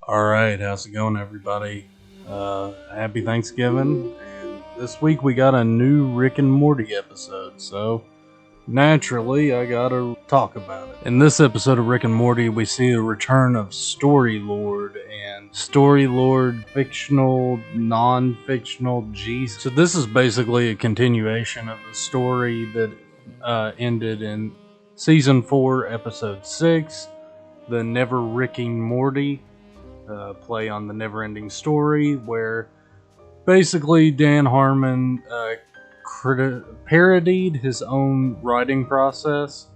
Alright, how's it going, everybody? Happy Thanksgiving, and this week we got a new Rick and Morty episode, so naturally I gotta talk about it. In this episode of Rick and Morty, we see the return of Story Lord and Story Lord fictional, non-fictional Jesus. So this is basically a continuation of the story that ended in Season 4, Episode 6, the Never Ricking Morty. Play on the never-ending story, where basically Dan Harmon parodied his own writing process,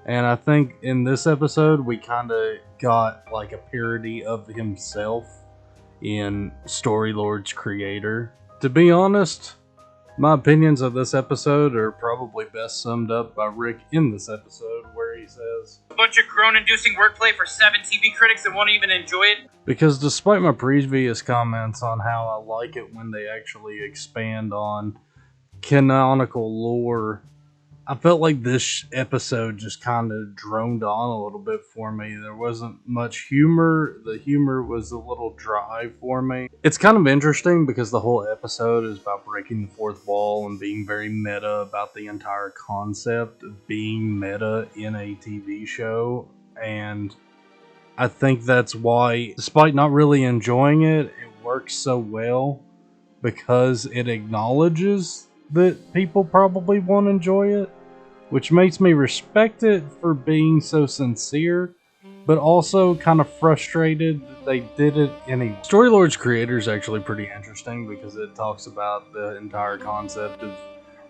and I think in this episode we kind of got like a parody of himself in Storylord's creator. To be honest, my opinions of this episode are probably best summed up by Rick in this episode, where he says, "A bunch of groan-inducing wordplay for 7 TV critics that won't even enjoy it." Because despite my previous comments on how I like it when they actually expand on canonical lore, I felt like this episode just kind of droned on a little bit for me. There wasn't much humor. The humor was a little dry for me. It's kind of interesting because the whole episode is about breaking the fourth wall and being very meta about the entire concept of being meta in a TV show. And I think that's why, despite not really enjoying it, it works so well because it acknowledges that people probably won't enjoy it, which makes me respect it for being so sincere, but also kind of frustrated that they did it anyway. Storylord's creator is actually pretty interesting because it talks about the entire concept of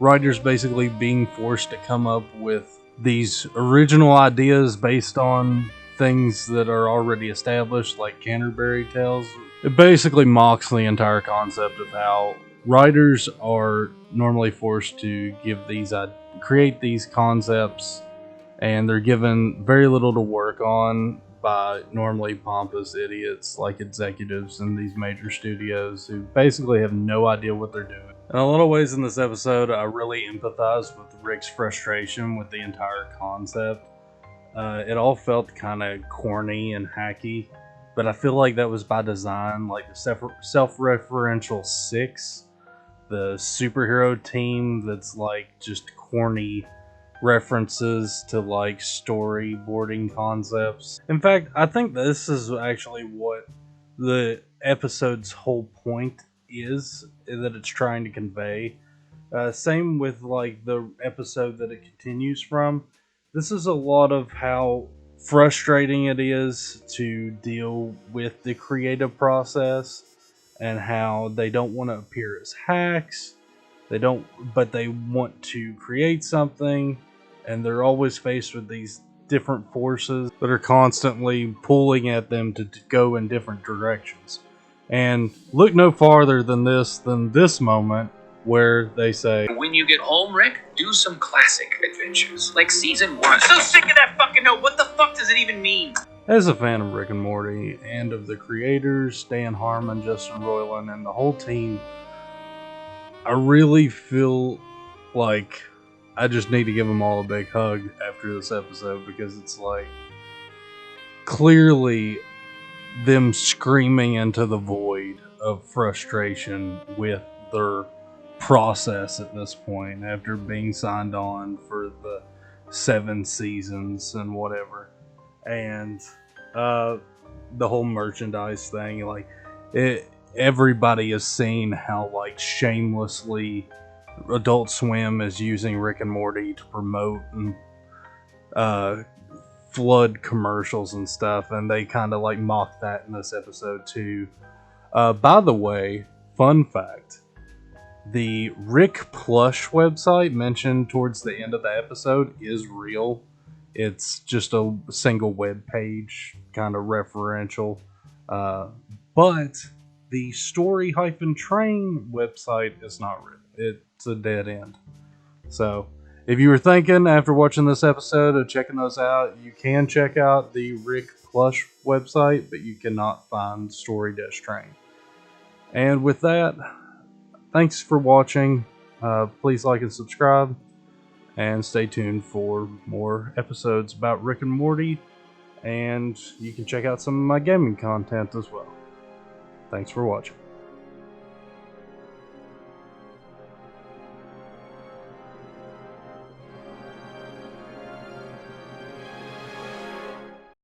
writers basically being forced to come up with these original ideas based on things that are already established, like Canterbury Tales. It basically mocks the entire concept of how writers are normally forced to create these concepts, and they're given very little to work on by normally pompous idiots like executives in these major studios who basically have no idea what they're doing. In a lot of ways in this episode, I really empathize with Rick's frustration with the entire concept. It all felt kind of corny and hacky, but I feel like that was by design. Like the self-referential Six, the superhero team that's like just corny references to like storyboarding concepts. In fact, I think this is actually what the episode's whole point is that it's trying to convey. Same with like the episode that it continues from. This is a lot of how frustrating it is to deal with the creative process and how they don't want to appear as hacks. But they want to create something, and they're always faced with these different forces that are constantly pulling at them to go in different directions. And look no farther than this moment where they say, "When you get home, Rick, do some classic adventures, like season 1. I'm so sick of that fucking note. What the fuck does it even mean?" As a fan of Rick and Morty and of the creators, Dan Harmon, Justin Roiland, and the whole team, I really feel like I just need to give them all a big hug after this episode, because it's like clearly them screaming into the void of frustration with their process at this point after being signed on for the 7 seasons and whatever. And the whole merchandise thing, like everybody has seen how like shamelessly Adult Swim is using Rick and Morty to promote and flood commercials and stuff, and they kind of like mock that in this episode too. By the way, fun fact, the Rick Plush website mentioned towards the end of the episode is real. It's just a single web page, kind of referential. But the story-train website is not real. It's a dead end. So if you were thinking after watching this episode of checking those out, you can check out the Rick Plush website, but you cannot find Story-Train. And with that, thanks for watching. Please like and subscribe, and stay tuned for more episodes about Rick and Morty and you can check out some of my gaming content as well. Thanks for watching.